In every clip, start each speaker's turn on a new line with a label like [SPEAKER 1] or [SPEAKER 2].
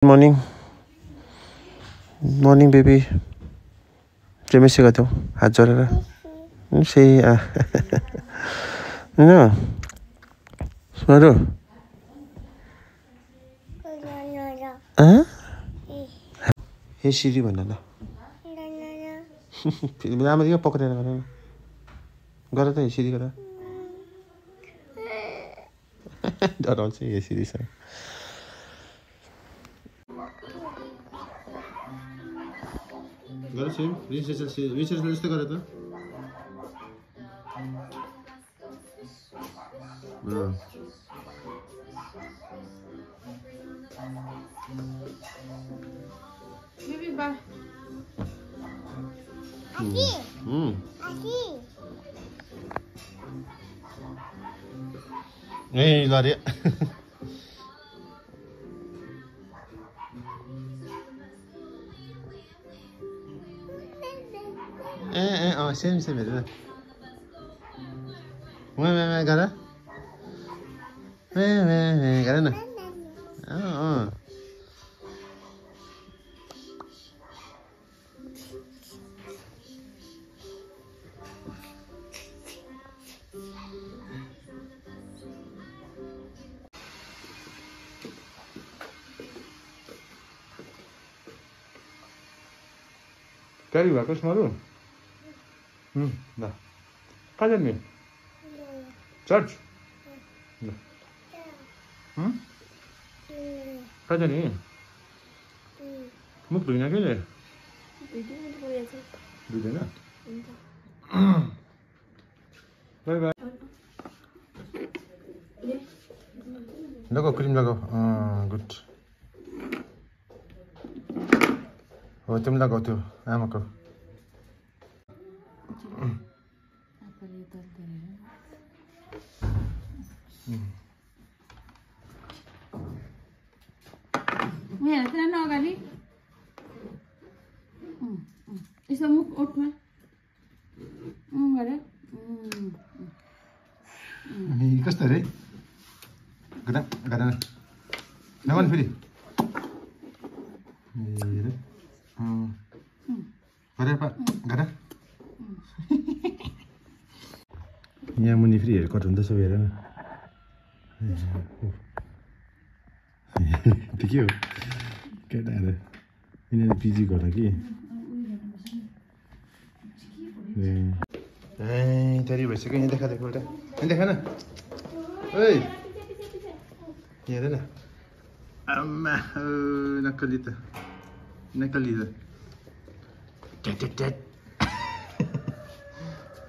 [SPEAKER 1] Morning. Morning, baby. Jemisi ka to. Hajora. Si no. Smaru. Hey Siri भन्न ल. राम्ररी पक्रेर गर न. गर त हे Siri गर. डराउँछ हे Siri सँग. गर सेम रिसर्च जस्तै गर त.
[SPEAKER 2] Baby ba.
[SPEAKER 1] Aki. Hey, lari. Same हेर न. मैं गर. मैं गर न. Kali भएको स्मरु? ल. कहाँ जाने? चर्च? ल. कहाँ जाने? मुख धुइन कहिले? धुँदैन? Bye bye. लगाऊ क्रिम लगाऊ. गुड. हो तिमी लगाऊ त्यो आमाको.
[SPEAKER 2] Mira, trae no gali. Isso muito outro, né? Gare.
[SPEAKER 1] कस्तो रे? गदा गदा. नगन फेरि. हेरे. गरे पा गदा. यहाँ मुनि फेरि हेयर कट हुँदैछ हेर न. त्यो के हो? केटाहरु यिनीहरू पिजी गर कि. तयारी भइसक्यो. यहाँ देखा एकपल्ट. यहाँ देखा न. ओइ हेर न. आम्मा नक्कली त. नक्कली त. ट्याट.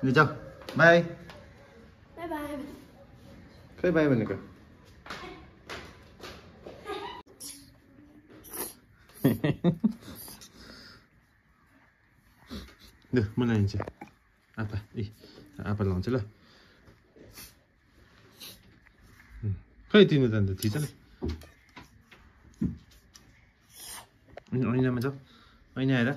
[SPEAKER 1] नि जाऊ. बाई.
[SPEAKER 2] बाई.
[SPEAKER 1] खै बाई भनेको. ल मलाई हिँड्छ. आपा लाउँछ ल. खै तिमी त अन्त थिच न. ऐनामा जाऊ. ऐना हेर.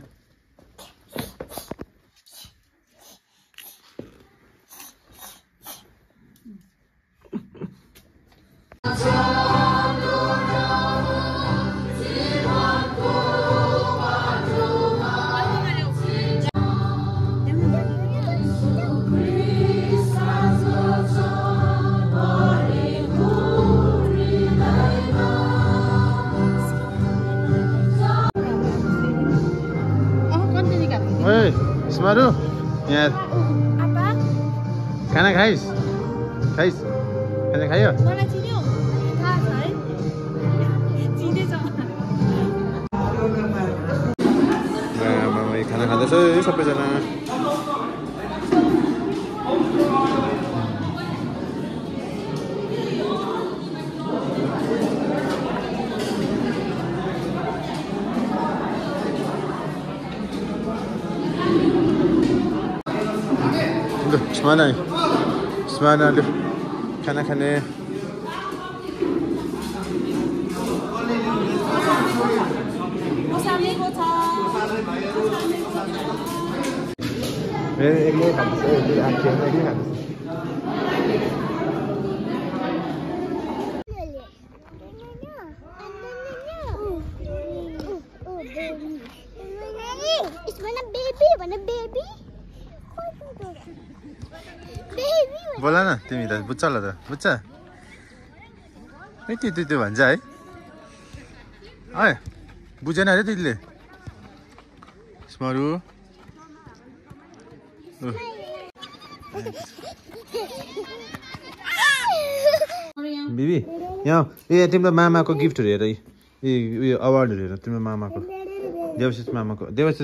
[SPEAKER 1] Smaru, यहाँ
[SPEAKER 2] Apa?
[SPEAKER 1] खाना खाइस? खाना खायो?
[SPEAKER 2] मलाई चिन्यो? थाहा छ है? चिनेछ मलाई.
[SPEAKER 1] मामा खाना खाँदैछ है सबैजना. Semana lu खाना Ekle खाँदैछ. एकले आँखेमा एकले खाँदैछ.
[SPEAKER 2] It's when a baby, baby. Baby.
[SPEAKER 1] बोला न तिमी त बुझ्छ ल त बुझ्छ ए त्यो भन्छ है बुझेन अरे दिदीले स्मरु बिबी यहाँ तिम्रो मामाको गिफ्टहरू हेर यो अवार्डहरू हेर तिम्रो मामाको देवशिष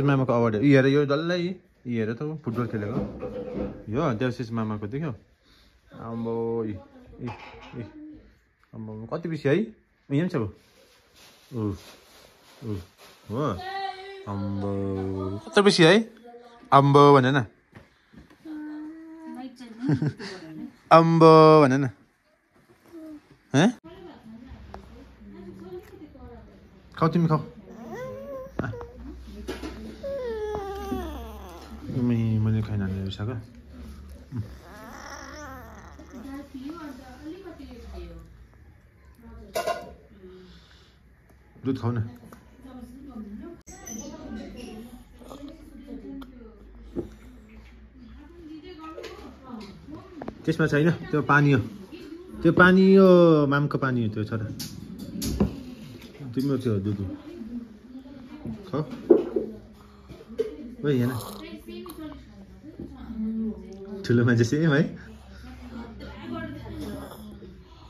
[SPEAKER 1] मामाको अवार्ड हेर यो डल्लै हेर त फुटबल खेलेको यो देवशिष मामाको देख्यौ आम्बो आम्बो कति बेसी है यहाँ पनि छ हो आम्बो कति बेसी है आम्बो भने न आम्बो भने न खाऊ तिमी खाऊ मैले खाइन बिर्साएको दुध खाऊ न त्यसमा छैन त्यो पानी हो मामको पानी हो त्यो छोरा तिम्रो त्यो दुध खाऊ ओइ हेर्न ठुलो मान्छे सेम है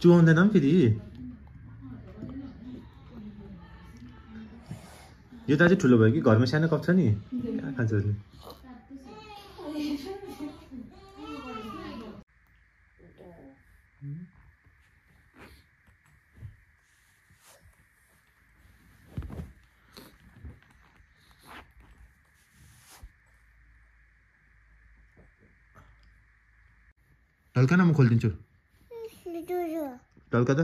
[SPEAKER 1] चुहाउँदैन पनि फेरि यो त अझै ठुलो भयो कि घरमा सानो कप छ नि कहाँ खान्छ उसले ढल्का न म खोलिदिन्छु ढल्का त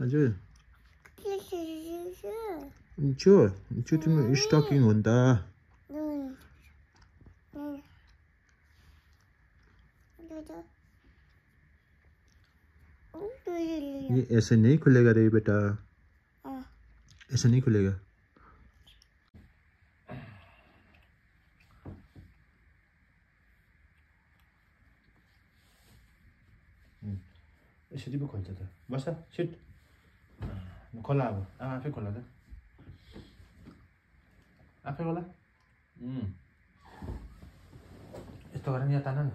[SPEAKER 1] हजुर त्यो तिम्रो स्टकिङ हो नि त ये ऐसे नहीं खुलेगा रे बेटा ऐसे नहीं खुलेगा यसरी पो खोल्छ त बस सिट खोला अब आफै खोला त आफै खोला यस्तो गरेर यहाँ तान न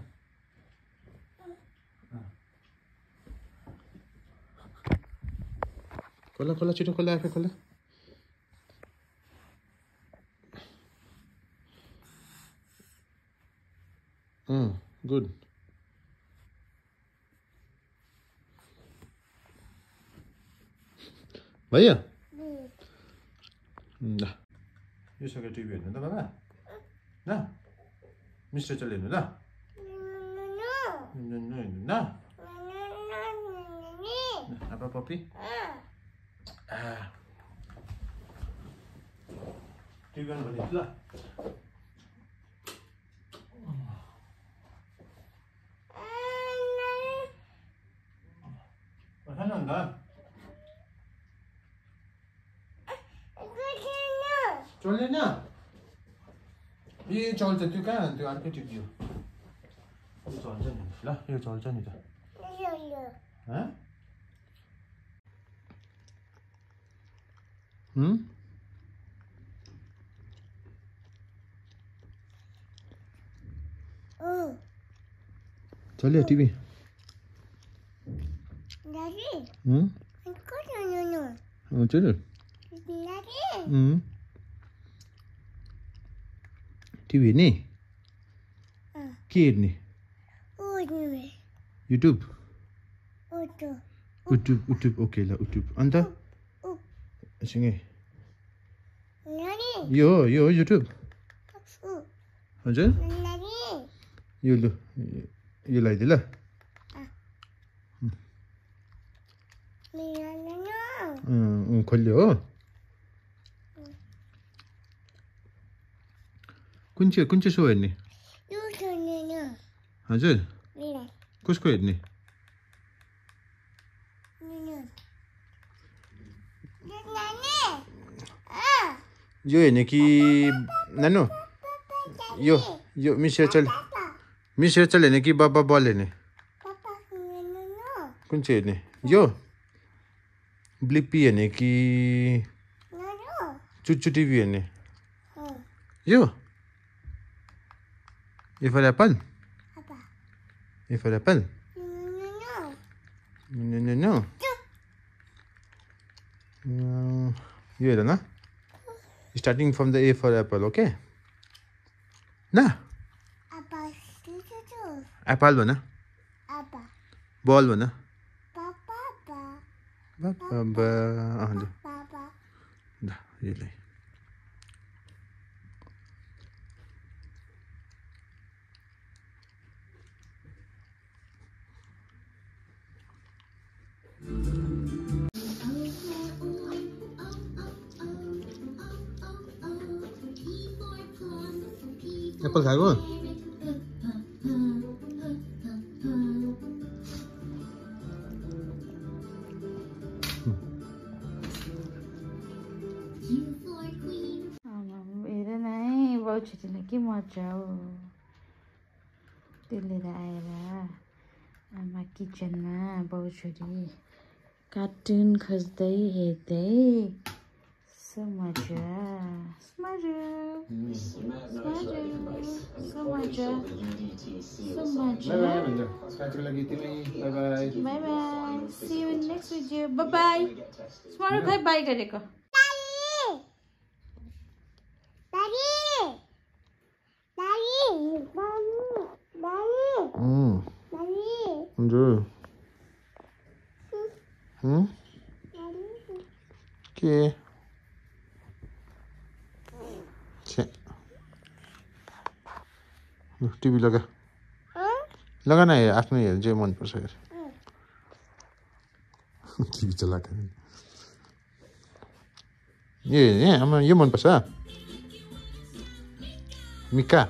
[SPEAKER 1] खोला खोला छिटो खोला आफै खोला गुड भैया ल यो सकेर टिभी हेर्नु त बाबा ल मिस्टर चल हेर्नु ल ल अब पपी टिभी हेर्नु भने ल खानु अन्त चल्दैन ए चल्छ त्यो कहाँ त्यो अर्कै टिभी हो यो चल्छ नि ल यो चल्छ नि त चल्यो टिभी चल्यो टिभी हेर्ने के हेर्ने युट्युब युट्युब ओके ल युट्युब अन्त सँगै यो हो युट्युब हजुर यो लु यो लगाइदिए ल खोल्यो हो कुन चाहिँ सो हेर्ने हजुर कसको हेर्ने यो हेर्ने कि नानु यो यो मिस हेर्चल हेर्ने कि बाबा बल हेर्ने कुन चाहिँ हेर्ने यो ब्लिप्पी हेर्ने कि चुच्चु टिभी हेर्ने यो A for apple A for apple no यो हेर न starting from the A for apple okay na apple bhana ball bhana papa da यो ले एप्पल खाएको
[SPEAKER 2] हेर न है बाउ छोरीलाई के मजा हो त्यो लिएर आएर आमा किचनमा बाउ छोरी कार्टुन खोज्दै हेर्दै so मजा स्माजु bye bye see you in next video bye bye स्मारु खै बाई गरेको
[SPEAKER 1] के टिभी लगा लगा न आफ्नो हेर्नु चाहिँ मनपर्छ यार टिभी चलाएको यो हेर्ने आमा यो मनपर्छ मिका